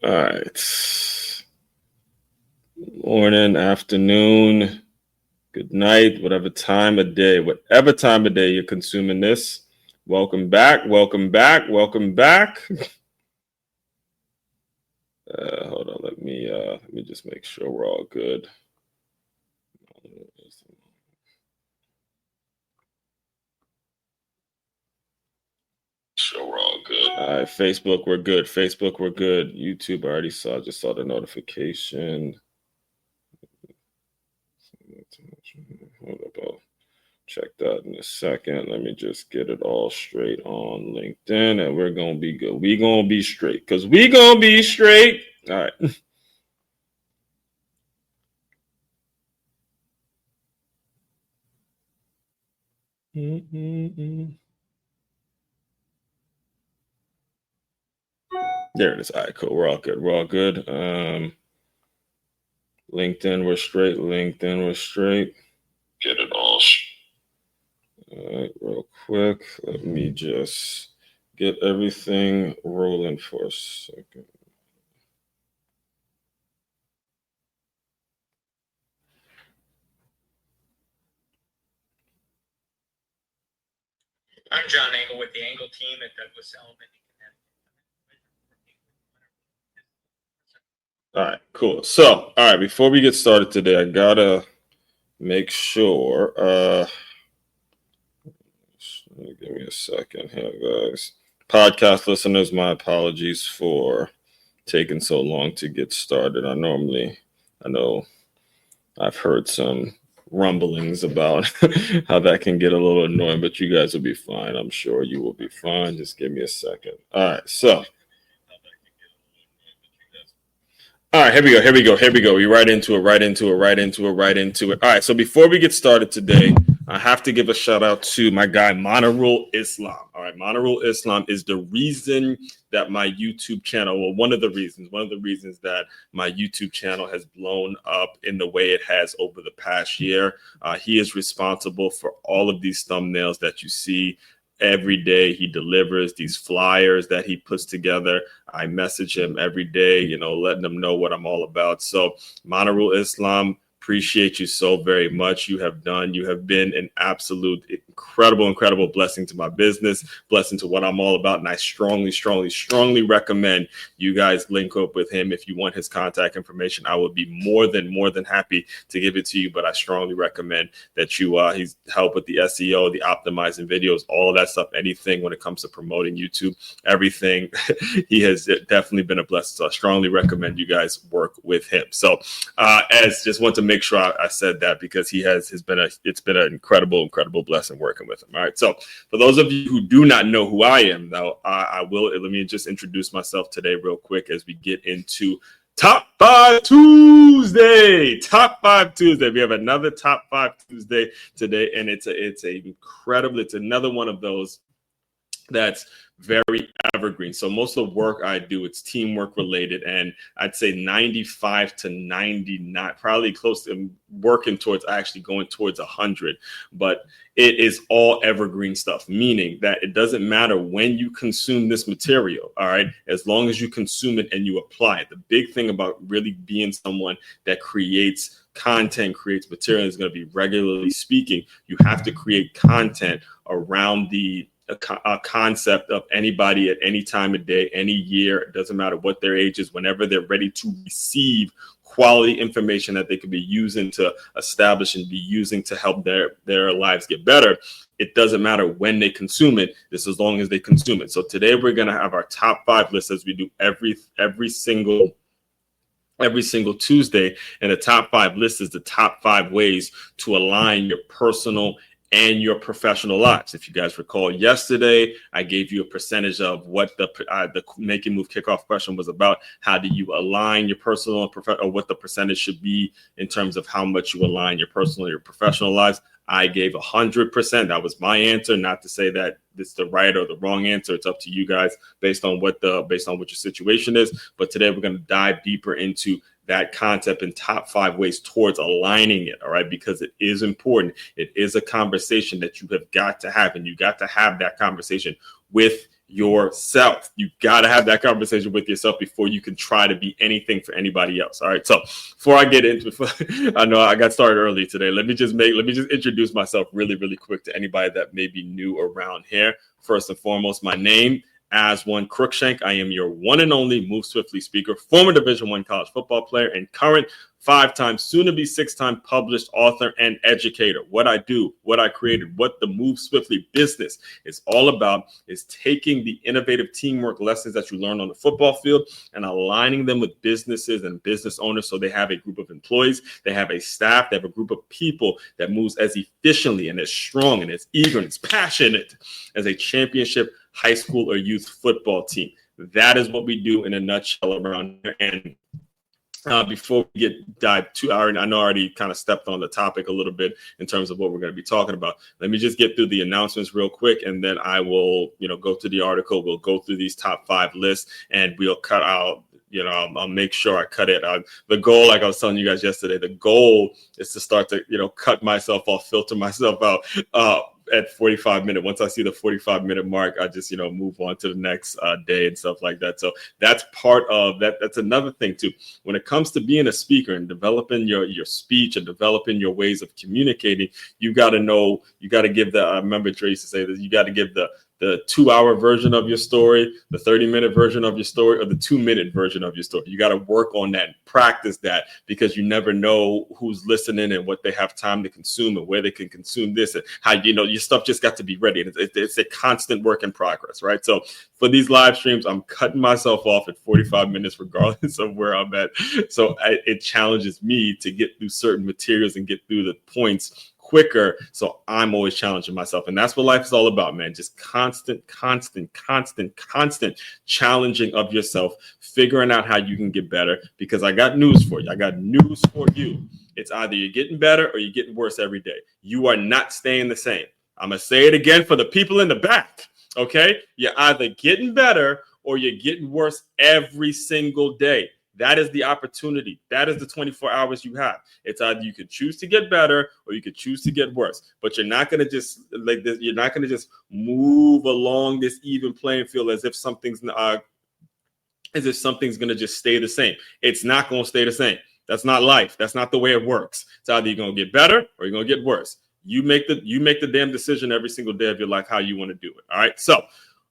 All right. Morning, afternoon, good night, whatever time of day you're consuming this. Welcome back. Hold on, let me just make sure we're all good. All right, Facebook, we're good. YouTube, I already just saw the notification. Hold up, I'll check that in a second. Let me just get it all straight on LinkedIn, and we're gonna be good. We gonna be straight, because we gonna be straight. All right. There it is. All right, cool. We're all good. LinkedIn, we're straight. Get it all. All right, real quick. Let me just get everything rolling for a second. I'm John Engel with the Engel team at Douglas Elliman. All right, cool. So, all right, before we get started today, I gotta make sure. Give me a second here, guys. Podcast listeners, my apologies for taking so long to get started. I know I've heard some rumblings about how that can get a little annoying, but you guys will be fine. I'm sure you will be fine. Just give me a second. All right, so. All right, here we go. We right into it. All right, so before we get started today, I have to give a shout out to my guy, Monarul Islam. All right, Monarul Islam is the reason that my YouTube channel, well, one of the reasons that my YouTube channel has blown up in the way it has over the past year. He is responsible for all of these thumbnails that you see. Every day he delivers these flyers that he puts together. I message him every day, letting him know what I'm all about. So Monarul Islam, appreciate you so very much. You have been an absolute incredible blessing to my business, blessing to what I'm all about. And I strongly recommend you guys link up with him. If you want his contact information, I would be more than happy to give it to you. But I strongly recommend that he's help with the SEO, the optimizing videos, all of that stuff, anything when it comes to promoting YouTube, everything. He has definitely been a blessing. So I strongly recommend you guys work with him. So as just want to make sure I said that, because it's been an incredible blessing working with him. All right. So for those of you who do not know who I am, though, let me just introduce myself today real quick as we get into Top 5 Tuesday. We have another Top 5 Tuesday today, and it's another one of those that's very evergreen. So most of the work I do, it's teamwork related, and I'd say 95 to 99, probably close to working towards actually going towards 100. But it is all evergreen stuff, meaning that it doesn't matter when you consume this material, all right, as long as you consume it and you apply it. The big thing about really being someone that creates content, creates material, is going to be regularly speaking. You have to create content around a concept of anybody at any time of day, any year. It doesn't matter what their age is, whenever they're ready to receive quality information that they could be using to establish and be using to help their lives get better. It doesn't matter when they consume it, just as long as they consume it. So today we're going to have our top 5 list, as we do every single Tuesday. And the top 5 list is the top 5 ways to align your personal and your professional lives. If you guys recall, yesterday I gave you a percentage of what the Make It Move kickoff question was about. How do you align your personal and professional, or what the percentage should be in terms of how much you align your personal and your professional lives? I gave 100%. That was my answer. Not to say that this is the right or the wrong answer. It's up to you guys based on what your situation is. But today we're going to dive deeper into that concept and top 5 ways towards aligning it. All right. Because it is important. It is a conversation that you have got to have, and you got to have that conversation with yourself. You got to have that conversation with yourself before you can try to be anything for anybody else. All right. So before I get into it, I know I got started early today. Let me just introduce myself really, really quick to anybody that may be new around here. First and foremost, my name, as one Crookshank. I am your one and only Move Swiftly speaker, former Division I college football player, and current 5-time, soon-to-be 6-time published author and educator. What I do, what I created, what the Move Swiftly business is all about is taking the innovative teamwork lessons that you learn on the football field and aligning them with businesses and business owners so they have a group of employees, they have a staff, they have a group of people that moves as efficiently and as strong and as eager and as passionate as a championship high school or youth football team. That is what we do in a nutshell around here. And before we dive too, I know I already kind of stepped on the topic a little bit in terms of what we're going to be talking about. Let me just get through the announcements real quick, and then I will, go through the article. We'll go through these top 5 lists, and we'll cut out. I'll make sure I cut it. The goal, like I was telling you guys yesterday, the goal is to start to, cut myself off, filter myself out at 45 minutes. Once I see the 45-minute mark, I just, move on to the next day and stuff like that. So that's part of that. That's another thing too. When it comes to being a speaker and developing your speech and developing your ways of communicating, you got to know, you got to give I remember Dre used to say this, you got to give the 2-hour version of your story, the 30-minute version of your story, or the 2-minute version of your story. You got to work on that and practice that, because you never know who's listening and what they have time to consume and where they can consume this and how, your stuff just got to be ready. It's a constant work in progress, right? So for these live streams, I'm cutting myself off at 45 minutes, regardless of where I'm at. So it challenges me to get through certain materials and get through the points quicker. So I'm always challenging myself. And that's what life is all about, man. Just constant challenging of yourself, figuring out how you can get better. Because I got news for you. It's either you're getting better or you're getting worse every day. You are not staying the same. I'm going to say it again for the people in the back. Okay. You're either getting better or you're getting worse every single day. That is the opportunity. That is the 24 hours you have. It's either you could choose to get better or you could choose to get worse. But you're not going to just like this. You're not going to just move along this even playing field as if something's going to just stay the same. It's not going to stay the same. That's not life. That's not the way it works. It's either you're going to get better or you're going to get worse. You make the damn decision every single day of your life how you want to do it. All right. So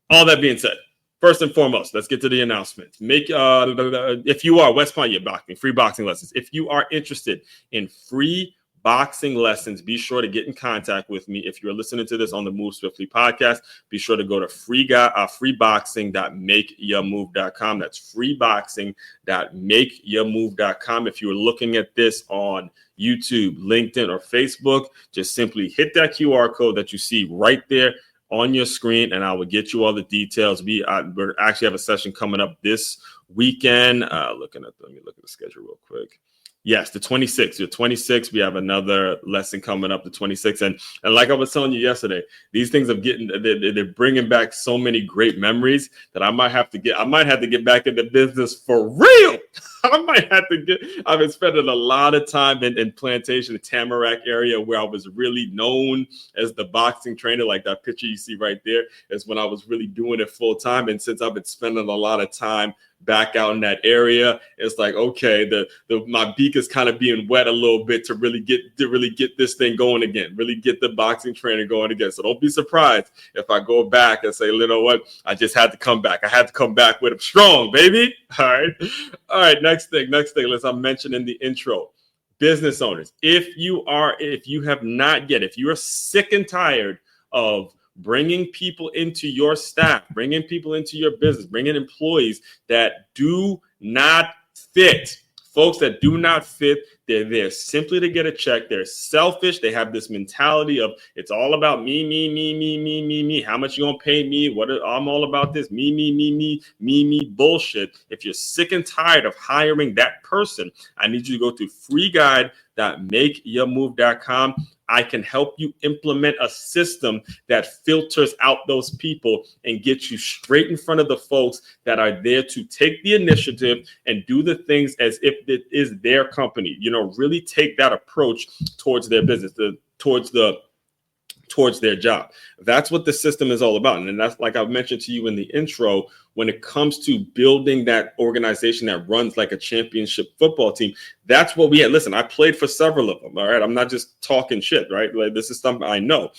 all that being said, first and foremost, let's get to the announcements. If you are West Palm, boxing, free boxing lessons. If you are interested in free boxing lessons, be sure to get in contact with me. If you're listening to this on the Move Swiftly podcast, be sure to go to freeboxing.makeyourmove.com. That's freeboxing.makeyourmove.com. If you're looking at this on YouTube, LinkedIn, or Facebook, just simply hit that QR code that you see right there on your screen, and I will get you all the details. We actually have a session coming up this weekend. Let me look at the schedule real quick. Yes, the 26th. The 26th, we have another lesson coming up, the 26th. And like I was telling you yesterday, these things they're bringing back so many great memories that I might have to get back into business for real. I've been spending a lot of time in Plantation, the Tamarack area, where I was really known as the boxing trainer. Like that picture you see right there is when I was really doing it full time. And since I've been spending a lot of time back out in that area, it's like, okay, my beak is kind of being wet a little bit to really get this thing going again, really get the boxing training going again. So don't be surprised if I go back and say, you know what, I just had to come back. I had to come back with them strong, baby. All right. Next thing, as I mentioned in the intro, business owners, if you are sick and tired of bringing people into your staff, bringing people into your business, bringing employees that do not fit. Folks that do not fit, they're there simply to get a check. They're selfish. They have this mentality of it's all about me. How much you gonna pay me? I'm all about this me bullshit. If you're sick and tired of hiring that person, I need you to go to freeguide.makeyourmove.com. I can help you implement a system that filters out those people and gets you straight in front of the folks that are there to take the initiative and do the things as if it is their company. Really take that approach towards their business, towards the towards their job. That's what the system is all about. And that's, like I mentioned to you in the intro, when it comes to building that organization that runs like a championship football team, that's what we had. Listen, I played for several of them. All right. I'm not just talking shit, right? Like, this is something I know.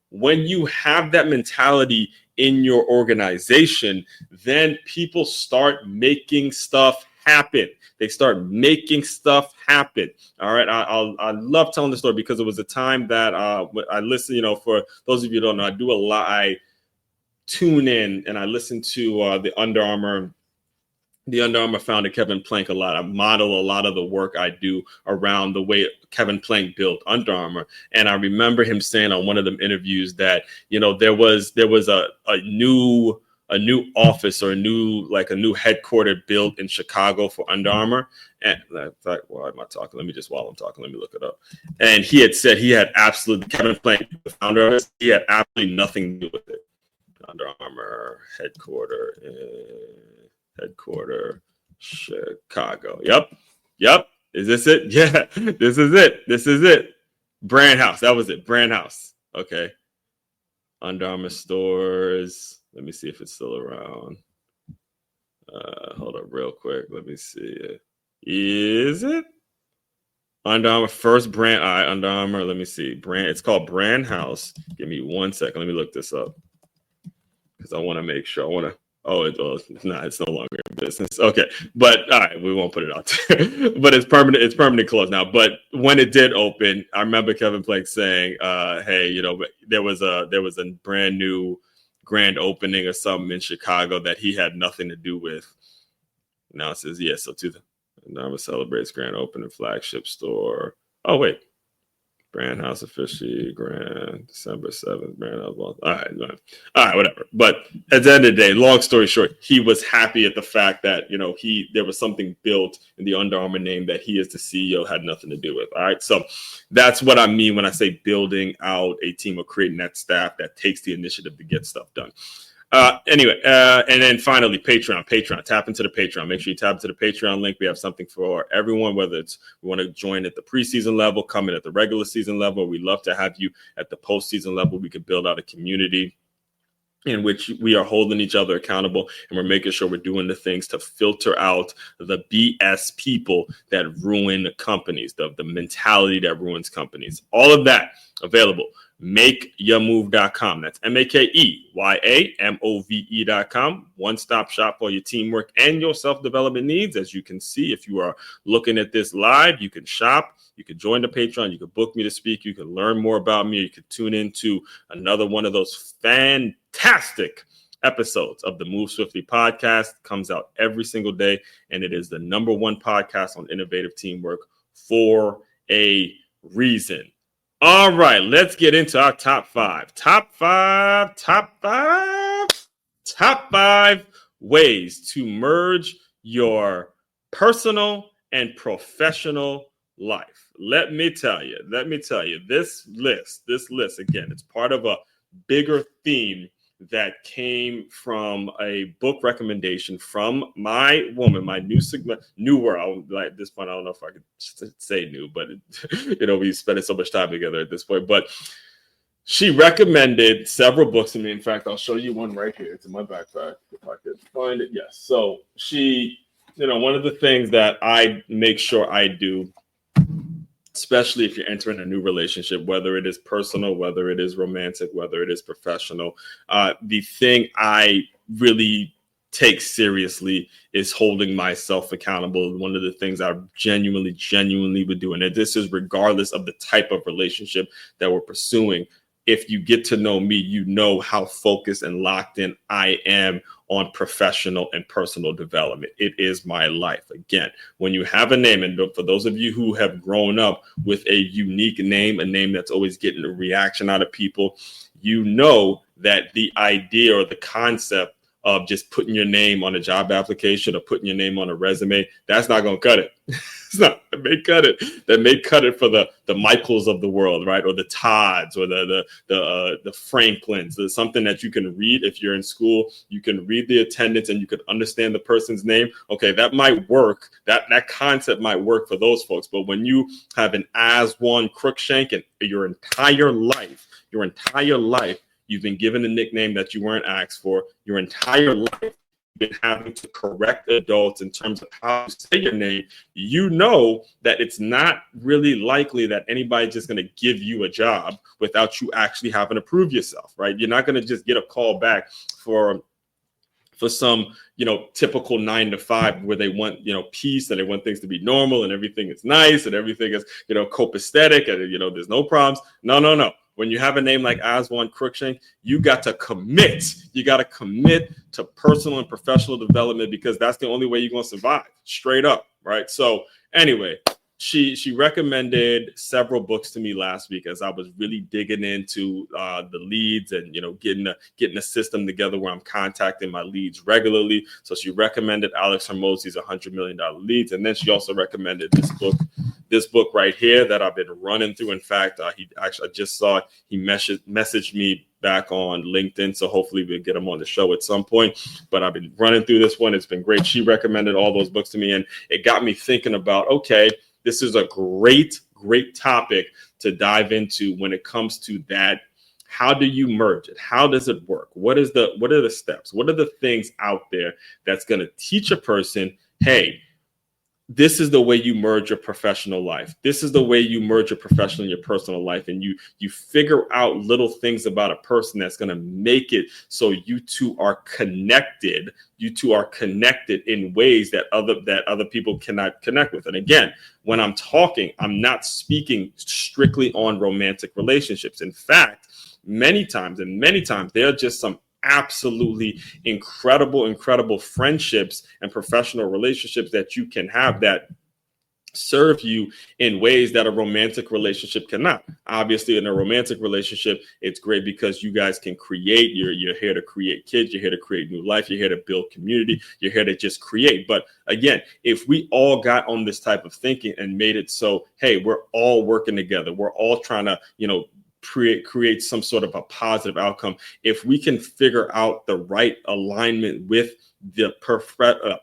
When you have that mentality in your organization, then people start making stuff happen. They start making stuff happen. All right. I love telling the story because it was a time that I listen, for those of you who don't know, I do a lot. I tune in and I listen to the Under Armour founder, Kevin Plank, a lot. I model a lot of the work I do around the way Kevin Plank built Under Armour. And I remember him saying on one of them interviews that, there was a new office or a new headquarters built in Chicago for Under Armour. And in fact, why am I talking? While I'm talking, let me look it up. And he had said Kevin Plank, the founder of it, he had absolutely nothing to do with it. Under Armour headquarters Chicago. Yep. Is this it? Yeah, this is it. Brand House. That was it. Brand House. Okay. Under Armour stores. Let me see if it's still around. Hold up real quick. Let me see. Is it? Under Armour first brand. All right, Under Armour. Let me see. It's called Brand House. Give me 1 second. Let me look this up. Because I want to make sure. It's no longer in business. Okay, but all right, we won't put it out there. But it's permanent. It's permanently closed now. But when it did open, I remember Kevin Plank saying, "Hey, there was a brand new grand opening or something in Chicago that he had nothing to do with." Now it says yes. So Nama celebrates grand opening flagship store. Oh wait. Brand House officially grand December 7th. Brand House. All right, whatever. But at the end of the day, long story short, he was happy at the fact that there was something built in the Under Armour name that he as the CEO had nothing to do with. All right, so that's what I mean when I say building out a team or creating that staff that takes the initiative to get stuff done. Anyway, and then finally, Patreon. Tap into the Patreon. Make sure you tap into the Patreon link. We have something for everyone, whether it's we want to join at the preseason level, come in at the regular season level. We love to have you at the postseason level. We can build out a community in which we are holding each other accountable, and we're making sure we're doing the things to filter out the BS people that ruin companies, the mentality that ruins companies. All of that available. MakeYaMove.com. That's MakeYaMove.com. One-stop shop for your teamwork and your self-development needs. As you can see, if you are looking at this live, you can shop, you can join the Patreon, you can book me to speak, you can learn more about me, you can tune into another one of those fantastic episodes of the Move Swiftly podcast. It comes out every single day, and it is the #1 podcast on innovative teamwork for a reason. All right, let's get into our top five. Top five ways to merge your personal and professional life. Let me tell you, this list, again, it's part of a bigger theme that came from a book recommendation from my woman, my new world. Like at this point, I don't know if I could say new, but we spent so much time together at this point. But she recommended several books to me. In fact, I'll show you one right here. It's in my backpack if I could find it. Yes. So she, one of the things that I make sure I do, especially if you're entering a new relationship, whether it is personal, whether it is romantic, whether it is professional. The thing I really take seriously is holding myself accountable. One of the things I genuinely would do, and this is regardless of the type of relationship that we're pursuing. If you get to know me, you know how focused and locked in I am on professional and personal development. It is my life. Again, when you have a name, and for those of you who have grown up with a unique name, a name that's always getting a reaction out of people, you know that the idea or the concept of just putting your name on a job application or putting your name on a resume, that's not going to cut it. It's not. That may cut it. That may cut it for the Michaels of the world, right? Or the Todds or the Franklins. There's something that you can read if you're in school. You can read the attendance and you can understand the person's name. Okay, that might work. That concept might work for those folks. But when you have an Aswan Crookshank and your entire life, Your entire life, you've been given a nickname that you weren't asked for. Your entire life, been having to correct adults in terms of how to say your name. You know that it's not really likely that anybody's just going to give you a job without you actually having to prove yourself, right? You're not going to just get a call back for some, typical 9 to 5 where they want, peace, and they want things to be normal and everything is nice and everything is, copacetic and, there's no problems. No. When you have a name like Aswan Cruikshank, you got to commit. You got to commit to personal and professional development, because that's the only way you're going to survive, straight up, right? So anyway, she recommended several books to me last week as I was really digging into the leads and getting a system together where I'm contacting my leads regularly. So she recommended Alex Hormozi's $100 million leads, and then she also recommended this book right here that I've been running through. In fact, I just saw it. He messaged me back on LinkedIn, so hopefully we'll get him on the show at some point. But I've been running through this one. It's been great. She recommended all those books to me, and it got me thinking about, okay, this is a great topic to dive into when it comes to that. How do you merge it? How does it work? What are the steps? What are the things out there that's going to teach a person, hey, this is the way you merge your professional life. This is the way you merge your professional and your personal life. And you figure out little things about a person that's going to make it so you two are connected. You two are connected in ways that other people cannot connect with. And again, when I'm talking, I'm not speaking strictly on romantic relationships. In fact, many times, there are just some absolutely incredible friendships and professional relationships that you can have that serve you in ways that a romantic relationship cannot. Obviously, in a romantic relationship, it's great because you guys can create. You're here to create kids. You're here to create new life. You're here to build community. You're here to just create. But again, if we all got on this type of thinking and made it so, hey, we're all working together. We're all trying to, create some sort of a positive outcome. If we can figure out the right alignment with the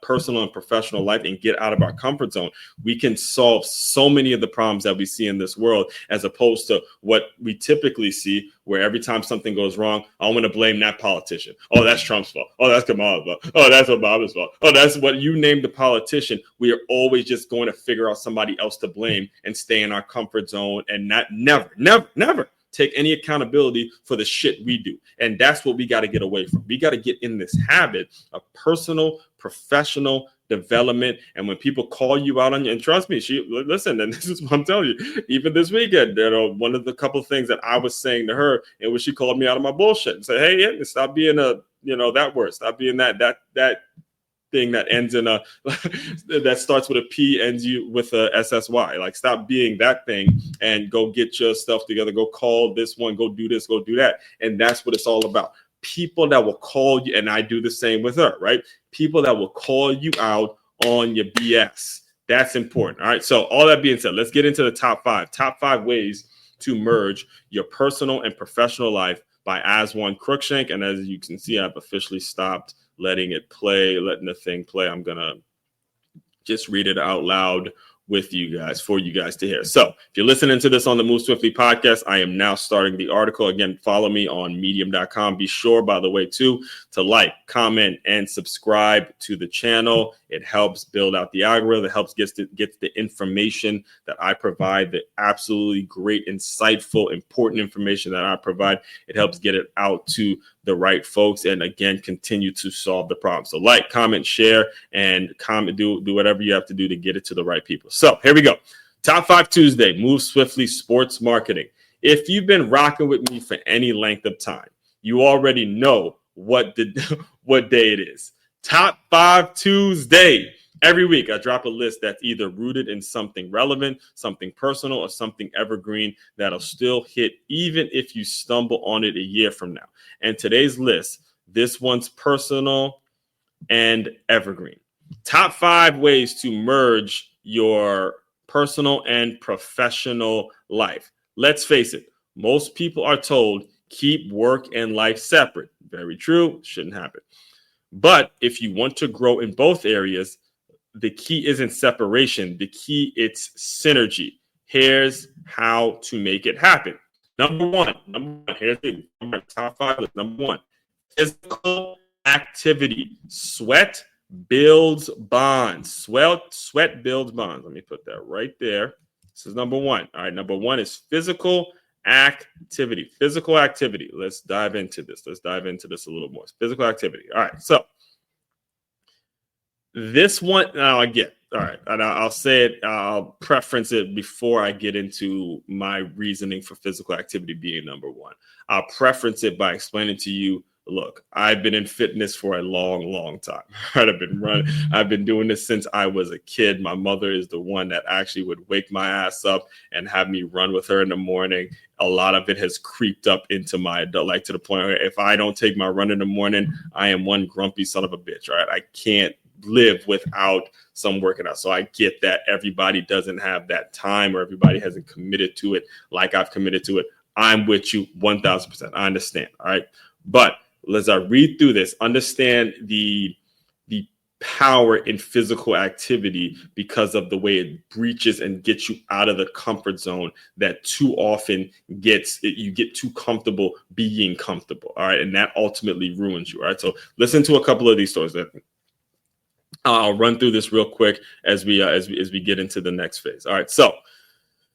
personal and professional life and get out of our comfort zone, we can solve so many of the problems that we see in this world, as opposed to what we typically see, where every time something goes wrong, I'm going to blame that politician. Oh, that's Trump's fault. Oh, that's Kamala's fault. Oh, that's Obama's fault. Oh, that's what you named the politician. We are always just going to figure out somebody else to blame and stay in our comfort zone and never take any accountability for the shit we do. And that's what we got to get away from. We got to get in this habit of personal, professional development. And when people call you out on you, and trust me, listen, and this is what I'm telling you, even this weekend, one of the couple things that I was saying to her, and when she called me out of my bullshit and said, hey, yeah, stop being that word, stop being that thing that ends in a that starts with a P, ends you with a SSY. Like, stop being that thing and go get your stuff together. Go call this one, go do this, go do that. And that's what it's all about. People that will call you, and I do the same with her, right? People that will call you out on your BS. That's important. All right. So all that being said, let's get into the top five ways to merge your personal and professional life by Aswan Cruikshank. And as you can see, I've officially stopped letting the thing play. I'm going to just read it out loud with you guys, for you guys to hear. So if you're listening to this on the Move Swiftly podcast, I am now starting the article. Again, follow me on medium.com. Be sure, by the way, too, to like, comment, and subscribe to the channel. It helps build out the algorithm. It helps get the information that I provide, the absolutely great, insightful, important information that I provide. It helps get it out to the right folks, and again, continue to solve the problem. So like, comment, share, and comment, do whatever you have to do to get it to the right people. So here we go. Top 5 Tuesday, Move Swiftly Sports Marketing. If you've been rocking with me for any length of time, you already know what day it is. Top 5 Tuesday. Every week, I drop a list that's either rooted in something relevant, something personal, or something evergreen that'll still hit even if you stumble on it a year from now. And today's list, this one's personal and evergreen. Top 5 ways to merge your personal and professional life. Let's face it, most people are told keep work and life separate. Very true, shouldn't happen. But if you want to grow in both areas, the key isn't separation. The key, it's synergy. Here's how to make it happen. Number one. Here's the top 5 list. Number 1, physical activity. Sweat builds bonds. Sweat builds bonds. Let me put that right there. This is number 1. All right, number 1 is physical activity. Physical activity. Let's dive into this. Let's dive into this a little more. Physical activity. All right, so this one, now again, all right, and I'll say it, I'll preference it before I get into my reasoning for physical activity being number 1. I'll preference it by explaining to you, look, I've been in fitness for a long, long time. Right? I've been doing this since I was a kid. My mother is the one that actually would wake my ass up and have me run with her in the morning. A lot of it has creeped up into my adult life to the point where if I don't take my run in the morning, I am one grumpy son of a bitch, right? I can't live without some working out. So I get that everybody doesn't have that time or everybody hasn't committed to it like I've committed to it. I'm with you 1000%. I understand. All right. But as I read through this, understand the power in physical activity because of the way it breaches and gets you out of the comfort zone that too often you get too comfortable being comfortable. All right. And that ultimately ruins you. All right. So listen to a couple of these stories. I'll run through this real quick as we get into the next phase. All right, so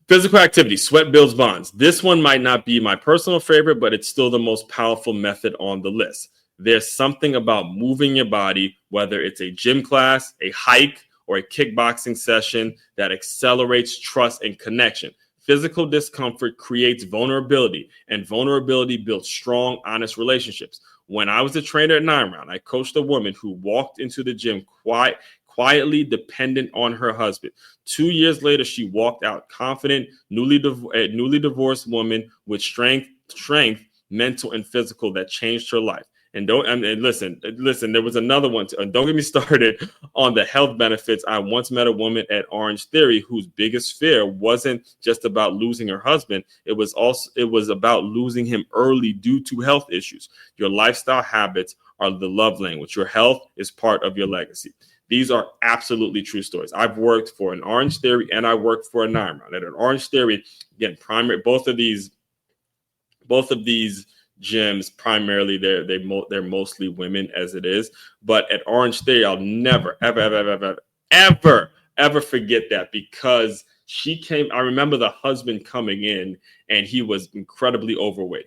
physical activity, sweat builds bonds. This one might not be my personal favorite, but it's still the most powerful method on the list. There's something about moving your body, whether it's a gym class, a hike, or a kickboxing session, that accelerates trust and connection. Physical discomfort creates vulnerability, and vulnerability builds strong, honest relationships. When I was a trainer at 9 Round, I coached a woman who walked into the gym quietly dependent on her husband. 2 years later, she walked out confident, newly divorced woman with strength, mental and physical, that changed her life. And listen, there was another one. Don't get me started on the health benefits. I once met a woman at Orange Theory whose biggest fear wasn't just about losing her husband. It was about losing him early due to health issues. Your lifestyle habits are the love language. Your health is part of your legacy. These are absolutely true stories. I've worked for an Orange Theory and I worked for a 9 Round. At an Orange Theory, again, both of these gyms, primarily they're mostly women as it is. But at Orange Theory, I'll never, ever forget that, because I remember the husband coming in and he was incredibly overweight.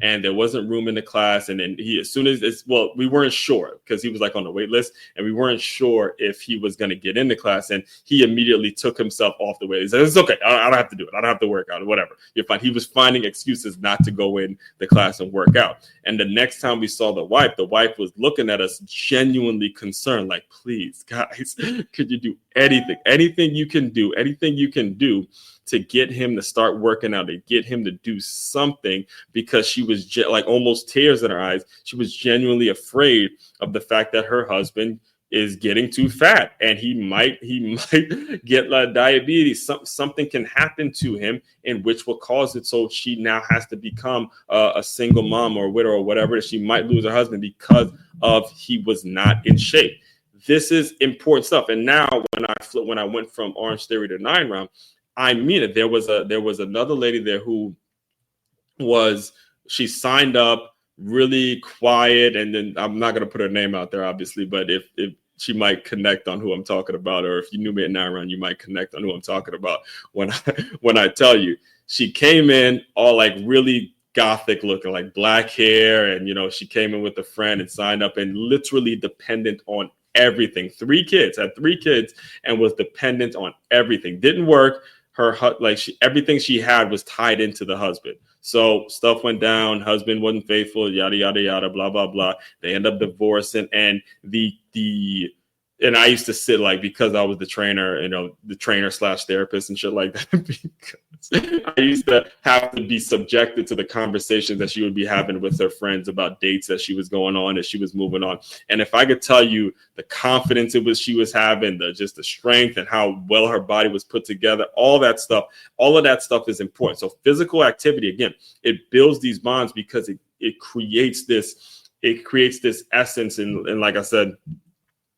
And there wasn't room in the class. And then we weren't sure because he was like on the wait list and we weren't sure if he was going to get into class. And he immediately took himself off the wait. He said, it's okay. I don't have to do it. I don't have to work out or whatever. You're fine. He was finding excuses not to go in the class and work out. And the next time we saw the wife was looking at us genuinely concerned, like, please, guys, could you do anything you can do to get him to start working out, to get him to do something, because she was like almost tears in her eyes. She was genuinely afraid of the fact that her husband is getting too fat and he might get diabetes. Something can happen to him in which will cause it. So she now has to become a single mom or a widow or whatever. She might lose her husband because he was not in shape. This is important stuff. And now when I went from Orange Theory to 9 Round, I mean it. There was another lady there who she signed up really quiet, and then I'm not going to put her name out there, obviously, but if she might connect on who I'm talking about, or if you knew me at 9 Round, you might connect on who I'm talking about when I tell you. She came in all like really gothic looking, like black hair, and she came in with a friend and signed up and literally dependent on everything. Had 3 kids and was dependent on everything. Didn't work. Everything she had was tied into the husband. So stuff went down. Husband wasn't faithful. Yada yada yada. Blah blah blah. They end up divorcing, and and I used to sit because I was the trainer, the trainer / therapist and shit like that. Because I used to have to be subjected to the conversations that she would be having with her friends about dates that she was going on as she was moving on. And if I could tell you the confidence she was having, just the strength and how well her body was put together, all of that stuff is important. So physical activity, again, it builds these bonds because it creates this essence. And like I said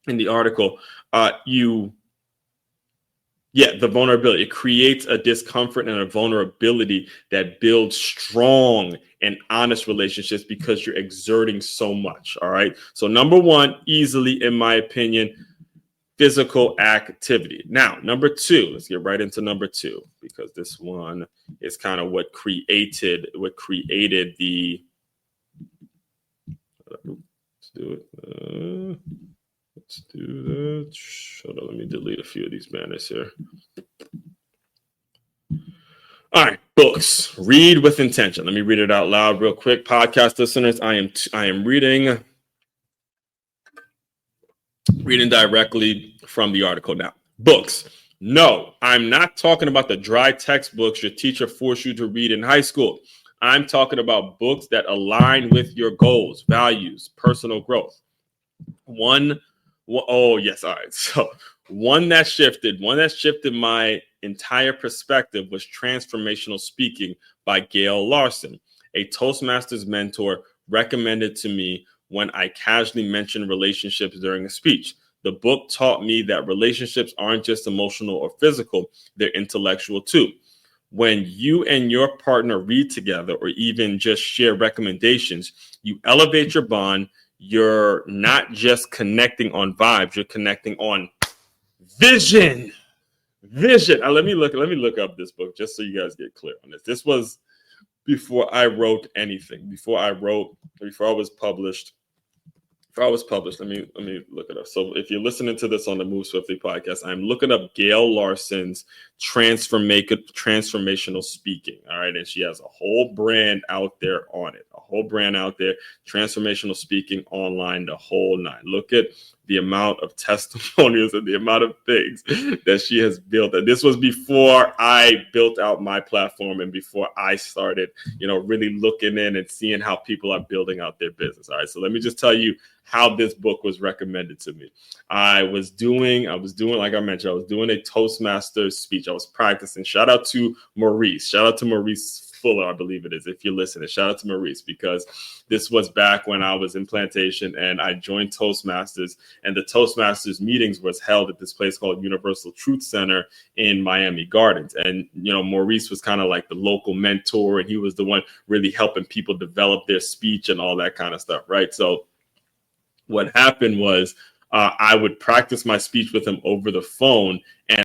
in the article, Yeah, the vulnerability. It creates a discomfort and a vulnerability that builds strong and honest relationships because you're exerting so much. All right. So, number one, easily, in my opinion, physical activity. Now, number two, let's get right into number two, because this one is kind of what created the. Let's do it. Let's do that. Hold on, let me delete a few of these banners here. All right, books. Read with intention. Let me read it out loud real quick. Podcast listeners, I am reading directly from the article now. Books. No, I'm not talking about the dry textbooks your teacher forced you to read in high school. I'm talking about books that align with your goals, values, personal growth. Oh yes, all right. So one that shifted my entire perspective was Transformational Speaking by Gail Larson, a Toastmasters mentor, recommended to me when I casually mentioned relationships during a speech. The book taught me that relationships aren't just emotional or physical, they're intellectual too. When you and your partner read together or even just share recommendations, you elevate your bond. You're not just connecting on vibes, you're connecting on vision. Let me look up this book just so you guys get clear on this. This was before I wrote anything, before I was published. Let me look it up. So if you're listening to this on the Move Swiftly podcast, I'm looking up Gail Larson's Transformational Speaking. All right, and she has a whole brand out there on it, Transformational Speaking online, the whole nine. Look at the amount of testimonials and the amount of things that she has built. And this was before I built out my platform and before I started, really looking in and seeing how people are building out their business. All right, so let me just tell you how this book was recommended to me. I was doing, like I mentioned, I was doing a Toastmasters speech. I was practicing. Shout out to Maurice Fuller, I believe it is. If you're listening, shout out to Maurice, because this was back when I was in Plantation and I joined Toastmasters, and the Toastmasters meetings was held at this place called Universal Truth Center in Miami Gardens. And, Maurice was kind of like the local mentor, and he was the one really helping people develop their speech and all that kind of stuff. Right. So what happened was I would practice my speech with him over the phone, and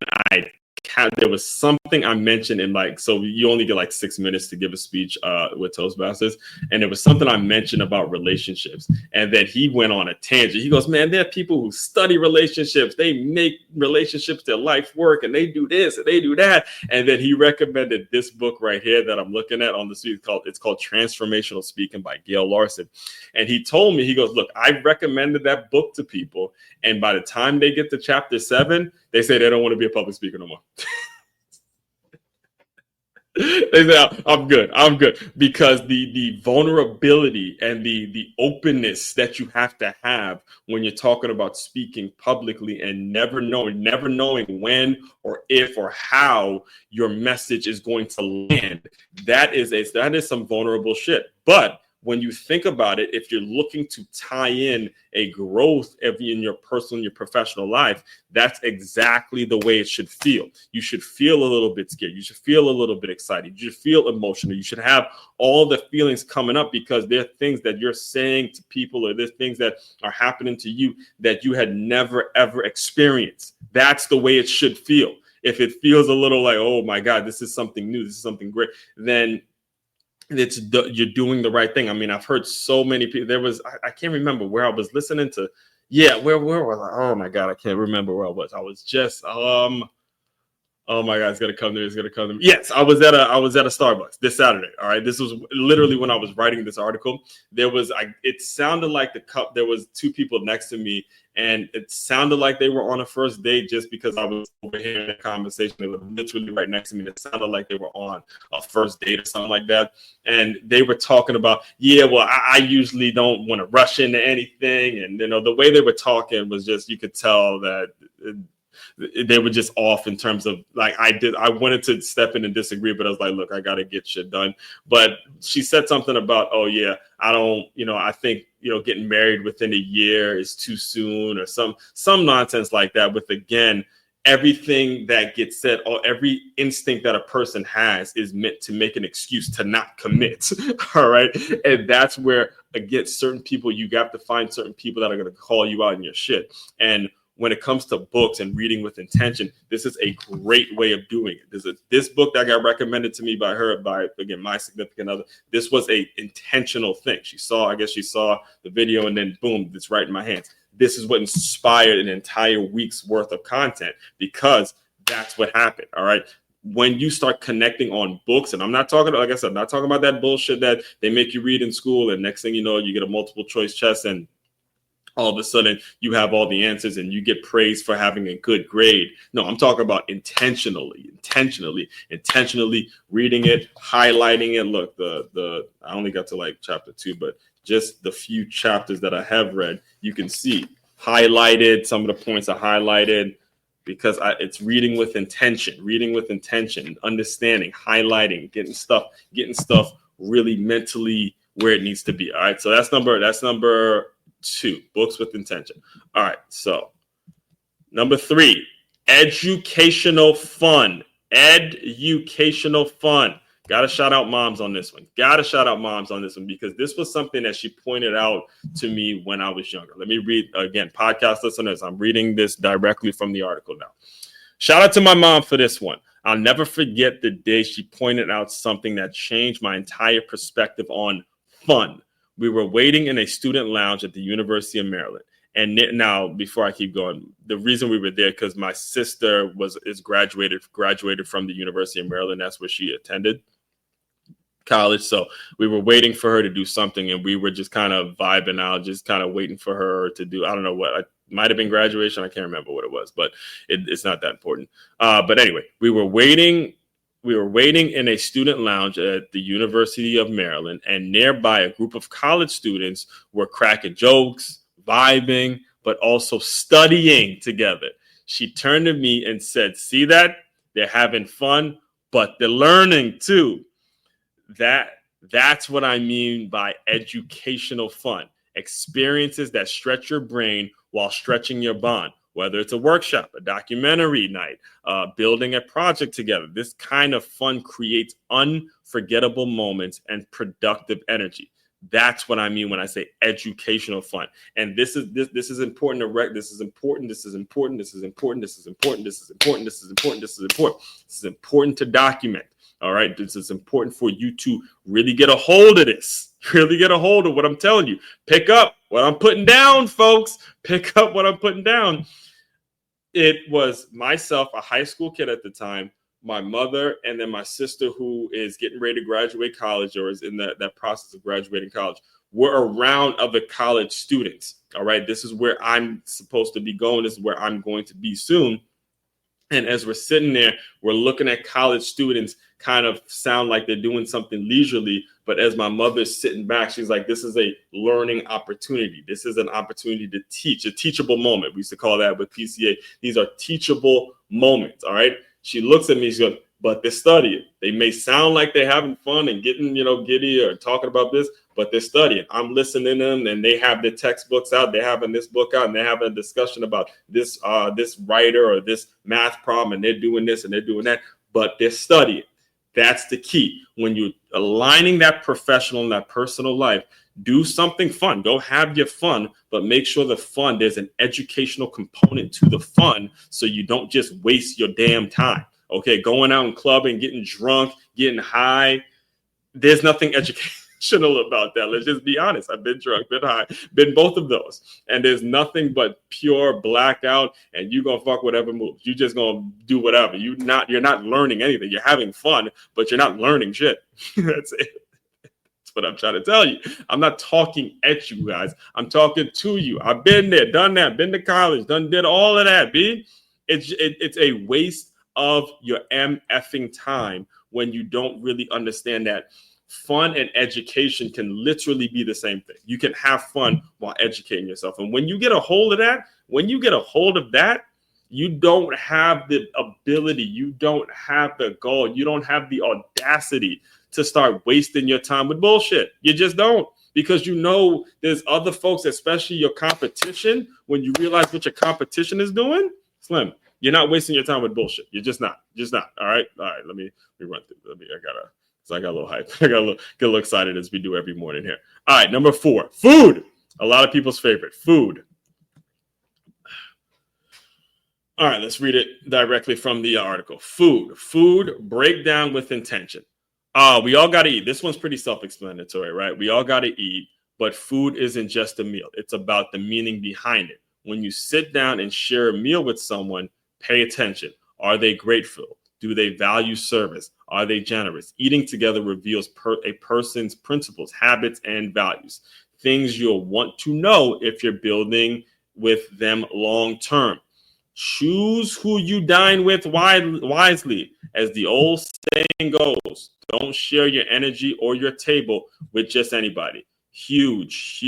there was something I mentioned so you only get like 6 minutes to give a speech with Toastmasters. And there was something I mentioned about relationships. And then he went on a tangent. He goes, man, there are people who study relationships. They make relationships their life work, and they do this and they do that. And then he recommended this book right here that I'm looking at on the street. It's called Transformational Speaking by Gail Larson. And he told me, he goes, look, I recommended that book to people, and by the time they get to chapter 7, they say they don't want to be a public speaker no more. They say, I'm good. Because the vulnerability and the openness that you have to have when you're talking about speaking publicly and never knowing when or if or how your message is going to land, that is some vulnerable shit. But when you think about it, if you're looking to tie in a growth in your personal, your professional life, that's exactly the way it should feel. You should feel a little bit scared. You should feel a little bit excited. You should feel emotional. You should have all the feelings coming up, because there are things that you're saying to people, or there's things that are happening to you that you had never, ever experienced. That's the way it should feel. If it feels a little like, oh my God, this is something new, this is something great, then you're doing the right thing. I mean, I've heard so many people. I can't remember where I was listening to. Yeah, where was I? Oh my God, I can't remember where I was. I was just oh my God, it's gonna come to me. Yes, I was at a Starbucks this Saturday. All right, this was literally when I was writing this article. It sounded like there was two people next to me, and it sounded like they were on a first date just because I was overhearing the conversation. They were literally right next to me. It sounded like they were on a first date or something like that. And they were talking about, I usually don't want to rush into anything. And, the way they were talking was just, you could tell that they were just off in terms of I wanted to step in and disagree, but I was like, look, I got to get shit done. But she said something about, I think, getting married within a year is too soon, or some nonsense like that. With, again, everything that gets said, or every instinct that a person has is meant to make an excuse to not commit. All right. And that's where, against certain people, you have to find certain people that are going to call you out in your shit. And when it comes to books and reading with intention, this is a great way of doing it. This book that got recommended to me by her, by, again, my significant other. This was a intentional thing. She saw the video, and then boom, it's right in my hands. This is what inspired an entire week's worth of content, because that's what happened. All right. When you start connecting on books, and I'm not talking, like I said, not talking about that bullshit that they make you read in school, and next thing you know, you get a multiple choice test, and all of a sudden you have all the answers and you get praised for having a good grade. No, I'm talking about intentionally reading it, highlighting it. Look, I only got to like chapter 2, but just the few chapters that I have read, you can see highlighted. Some of the points are highlighted because it's reading with intention, understanding, highlighting, getting stuff really mentally where it needs to be. All right. So that's number 2, books with intention. All right. So number 3, educational fun. Gotta shout out moms on this one. Because this was something that she pointed out to me when I was younger. Let me read again, podcast listeners. I'm reading this directly from the article now. Shout out to my mom for this one. I'll never forget the day she pointed out something that changed my entire perspective on fun. We were waiting in a student lounge at the University of Maryland. And now, before I keep going, the reason we were there, because my sister is graduated from the University of Maryland. That's where she attended college. So we were waiting for her to do something, and we were just kind of vibing out, just kind of waiting for her to do, I don't know what, it might have been graduation. I can't remember what it was, but it's not that important. But anyway, we were waiting in a student lounge at the University of Maryland, and nearby a group of college students were cracking jokes, vibing, but also studying together. She turned to me and said, "See that? They're having fun, but they're learning too." That's what I mean by educational fun. Experiences that stretch your brain while stretching your bond. Whether it's a workshop, a documentary night, building a project together. This kind of fun creates unforgettable moments and productive energy. That's what I mean when I say educational fun. And this is important to This is important to document. All right. This is important for you to really get a hold of this. Really get a hold of what I'm telling you. Pick up what I'm putting down, folks. Pick up what I'm putting down. It was myself, a high school kid at the time, my mother, and then my sister, who is getting ready to graduate college or is in that process of graduating college. We're around other college students. All right. This is where I'm supposed to be going. This is where I'm going to be soon. And as we're sitting there, we're looking at college students kind of sound like they're doing something leisurely. But as my mother's sitting back, she's like, this is a learning opportunity. This is an opportunity to teach, a teachable moment. We used to call that with PCA. These are teachable moments. All right. She looks at me, she goes, but they're studying. They may sound like they're having fun and getting, giddy or talking about this, but they're studying. I'm listening to them, and they have their textbooks out. They're having this book out, and they're having a discussion about this writer or this math problem, and they're doing this and they're doing that, but they're studying. That's the key. When you're aligning that professional and that personal life, do something fun. Go have your fun, but make sure the fun, there's an educational component to the fun, so you don't just waste your damn time. Okay, going out and clubbing, getting drunk, getting high. There's nothing educational about that. Let's just be honest. I've been drunk, been high, been both of those. And there's nothing but pure blackout, and you're going to fuck whatever moves. You're just going to do whatever. You're not learning anything. You're having fun, but you're not learning shit. That's it. That's what I'm trying to tell you. I'm not talking at you guys. I'm talking to you. I've been there, done that, been to college, did all of that, B. It's a waste of your MFing time when you don't really understand that fun and education can literally be the same thing. You can have fun while educating yourself. And when you get a hold of that, you don't have the ability, you don't have the goal, you don't have the audacity to start wasting your time with bullshit. You just don't. Because there's other folks, especially your competition, when you realize what your competition is doing, Slim, You're not wasting your time with bullshit. You're just not. All right. Let me run through. I got a little hype. Get a little excited as we do every morning here. All right. Number 4, food. A lot of people's favorite, food. All right, let's read it directly from the article. Food, break down with intention. We all got to eat. This one's pretty self-explanatory, right? We all got to eat, but food isn't just a meal. It's about the meaning behind it. When you sit down and share a meal with someone, pay attention. Are they grateful? Do they value service? Are they generous? Eating together reveals a person's principles, habits, and values. Things you'll want to know if you're building with them long term. Choose who you dine with wisely. As the old saying goes, don't share your energy or your table with just anybody. Huge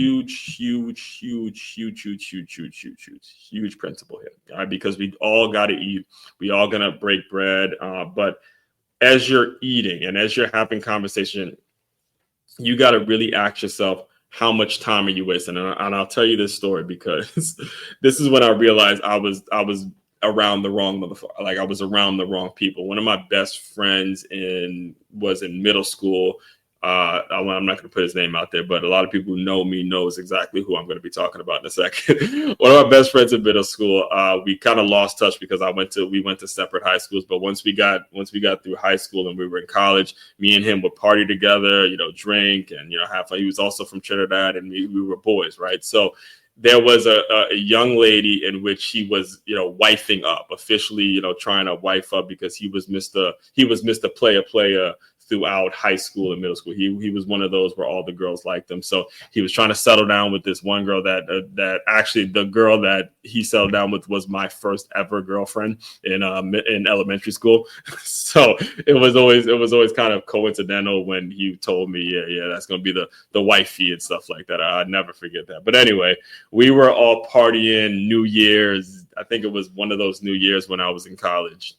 principle here. All right, because we all got to eat. We all gonna break bread. But as you're eating and as you're having conversation, you got to really ask yourself, how much time are you wasting? And I'll tell you this story because this is when I realized I was around the wrong motherfucker. Like I was around the wrong people. One of my best friends was in middle school. I'm not going to put his name out there, but a lot of people who know me knows exactly who I'm going to be talking about in a second. One of my best friends in middle school, we kind of lost touch because we went to separate high schools. But once we got through high school and we were in college, me and him would party together, drink and have fun. He was also from Trinidad, and we were boys, right? So there was a young lady in which he was, wifing up, officially, trying to wife up because he was Mr. Player throughout high school and middle school. He was one of those where all the girls liked him. So he was trying to settle down with this one girl that actually the girl that he settled down with was my first ever girlfriend in elementary school. So it was always kind of coincidental when he told me, yeah, that's going to be the wifey and stuff like that. I'd never forget that. But anyway, we were all partying New Year's. I think it was one of those New Year's when I was in college,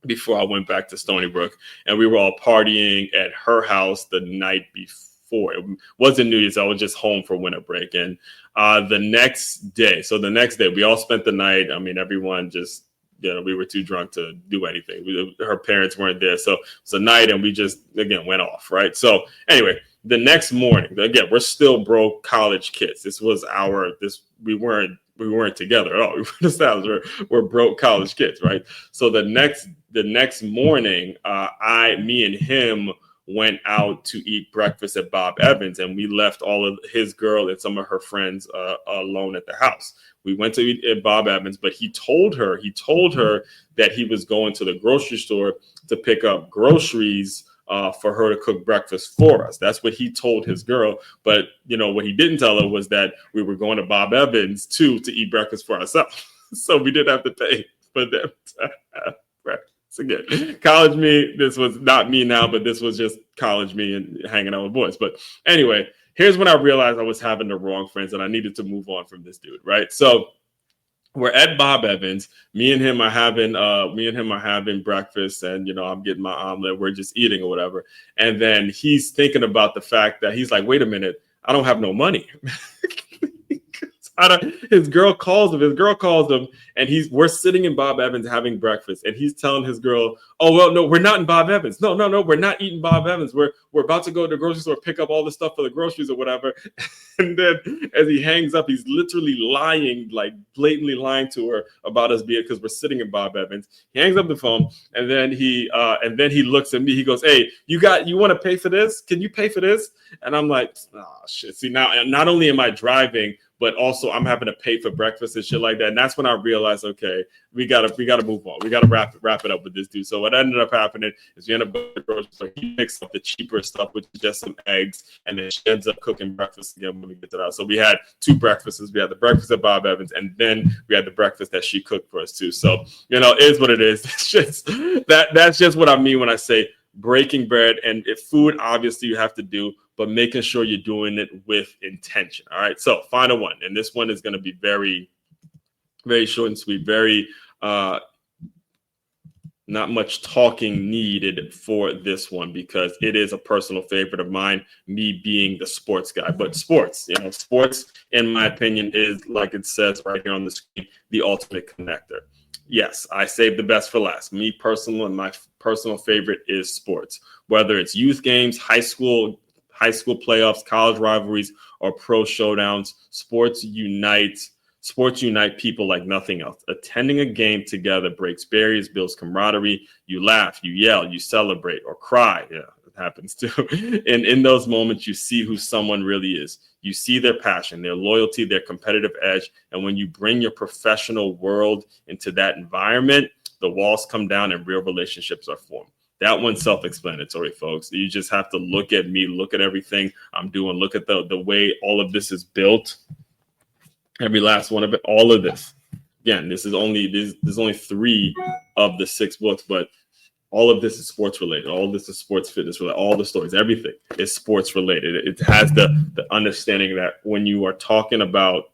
before I went back to Stony Brook, and we were all partying at her house the night before. It wasn't New Year's. I was just home for winter break. And the next day, we all spent the night. I mean, everyone just, we were too drunk to do anything. Her parents weren't there. So it's a night and we just, again, went off, right? So anyway, the next morning, again, we're still broke college kids. We weren't together at all. We're broke college kids, right? So the next morning, me and him went out to eat breakfast at Bob Evans, and we left all of his girl and some of her friends alone at the house. We went to eat at Bob Evans, but he told her that he was going to the grocery store to pick up groceries for her to cook breakfast for us. That's what he told his girl. But, what he didn't tell her was that we were going to Bob Evans too to eat breakfast for ourselves. So we didn't have to pay for them to have breakfast. Again, college me, this was not me now, but this was just college me and hanging out with boys. But anyway, here's when I realized I was having the wrong friends and I needed to move on from this dude, right? So we're at Bob Evans. Me and him are having breakfast, and I'm getting my omelet. We're just eating or whatever. And then he's thinking about the fact that he's like, wait a minute, I don't have no money. His girl calls him, and we're sitting in Bob Evans having breakfast, and he's telling his girl, oh, well, no, we're not in Bob Evans. No, we're not eating Bob Evans. We're about to go to the grocery store, pick up all the stuff for the groceries or whatever. And then as he hangs up, he's literally lying, like blatantly lying to her about us being, because we're sitting in Bob Evans. He hangs up the phone, and then he looks at me. He goes, hey, you want to pay for this? Can you pay for this? And I'm like, oh, shit. See, now, not only am I driving, but also I'm having to pay for breakfast and shit like that. And that's when I realized, okay, we gotta move on. We gotta wrap it up with this dude. So what ended up happening is we ended up going to the grocery store. He picks up the cheaper stuff, which is just some eggs, and then she ends up cooking breakfast again when we get to that. So we had two breakfasts. We had the breakfast at Bob Evans, and then we had the breakfast that she cooked for us too. So it is what it is. It's just that's just what I mean when I say breaking bread. And if food, obviously you have to do, but making sure you're doing it with intention. All right. So final one. And this one is going to be very, very short and sweet, very not much talking needed for this one because it is a personal favorite of mine, me being the sports guy. But sports, in my opinion, is, like it says right here on the screen, the ultimate connector. yes, I saved the best for last. Me personally, my personal favorite is sports, whether it's youth games, high school playoffs, college rivalries, or pro showdowns. Sports unite people like nothing else. Attending a game together breaks barriers, builds camaraderie. You laugh, you yell, you celebrate, or cry. Yeah, it happens too. And in those moments, you see who someone really is. You see their passion, their loyalty, their competitive edge. And when you bring your professional world into that environment, the walls come down and real relationships are formed. That one's self-explanatory, folks. You just have to look at me, look at everything I'm doing, look at the way all of this is built. Every last one of it, all of this. Again, there's only 3 of the 6 books, but all of this is sports related. All of this is sports fitness related. All the stories, everything is sports related. It has the understanding that when you are talking about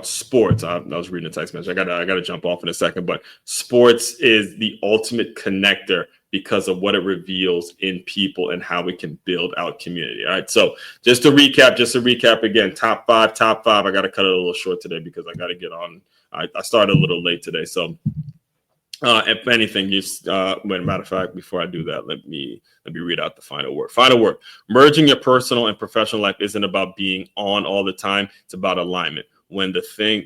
sports, I was reading a text message. I gotta jump off in a second, but sports is the ultimate connector because of what it reveals in people and how we can build out community. All right. So just to recap again, top five. I got to cut it a little short today because I got to get on. I started a little late today. So if anything, matter of fact, before I do that, let me read out the final word. Final word. Merging your personal and professional life isn't about being on all the time. It's about alignment. When the things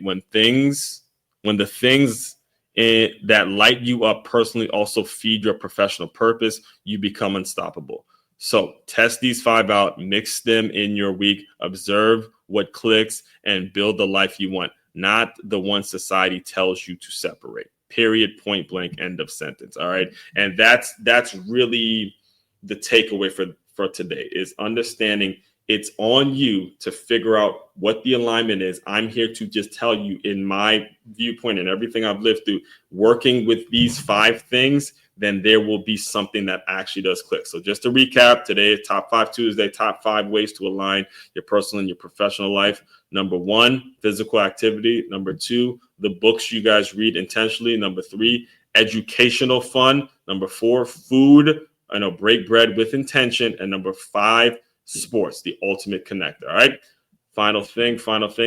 that light you up personally also feed your professional purpose, you become unstoppable. So test these 5 out, mix them in your week, observe what clicks, and build the life you want, not the one society tells you to separate. Period, point blank, end of sentence. All right. And that's really the takeaway for today, is understanding it's on you to figure out what the alignment is. I'm here to just tell you, in my viewpoint and everything I've lived through, working with these 5 things, then there will be something that actually does click. So just to recap, today, Top 5 Tuesday, top 5 ways to align your personal and your professional life. Number 1, physical activity. Number 2, the books you guys read intentionally. Number 3, educational fun. Number 4, food. Break bread with intention. And number 5, sports, the ultimate connector. All right. Final thing,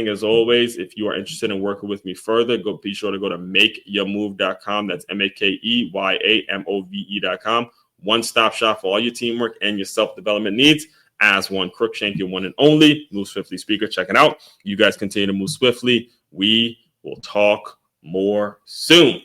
as always, if you are interested in working with me further, be sure to go to makeyourmove.com. That's MakeYaMove.com. One-stop shop for all your teamwork and your self-development needs. As one, Crookshank, your one and only Move Swiftly speaker. Check it out. You guys continue to move swiftly. We will talk more soon.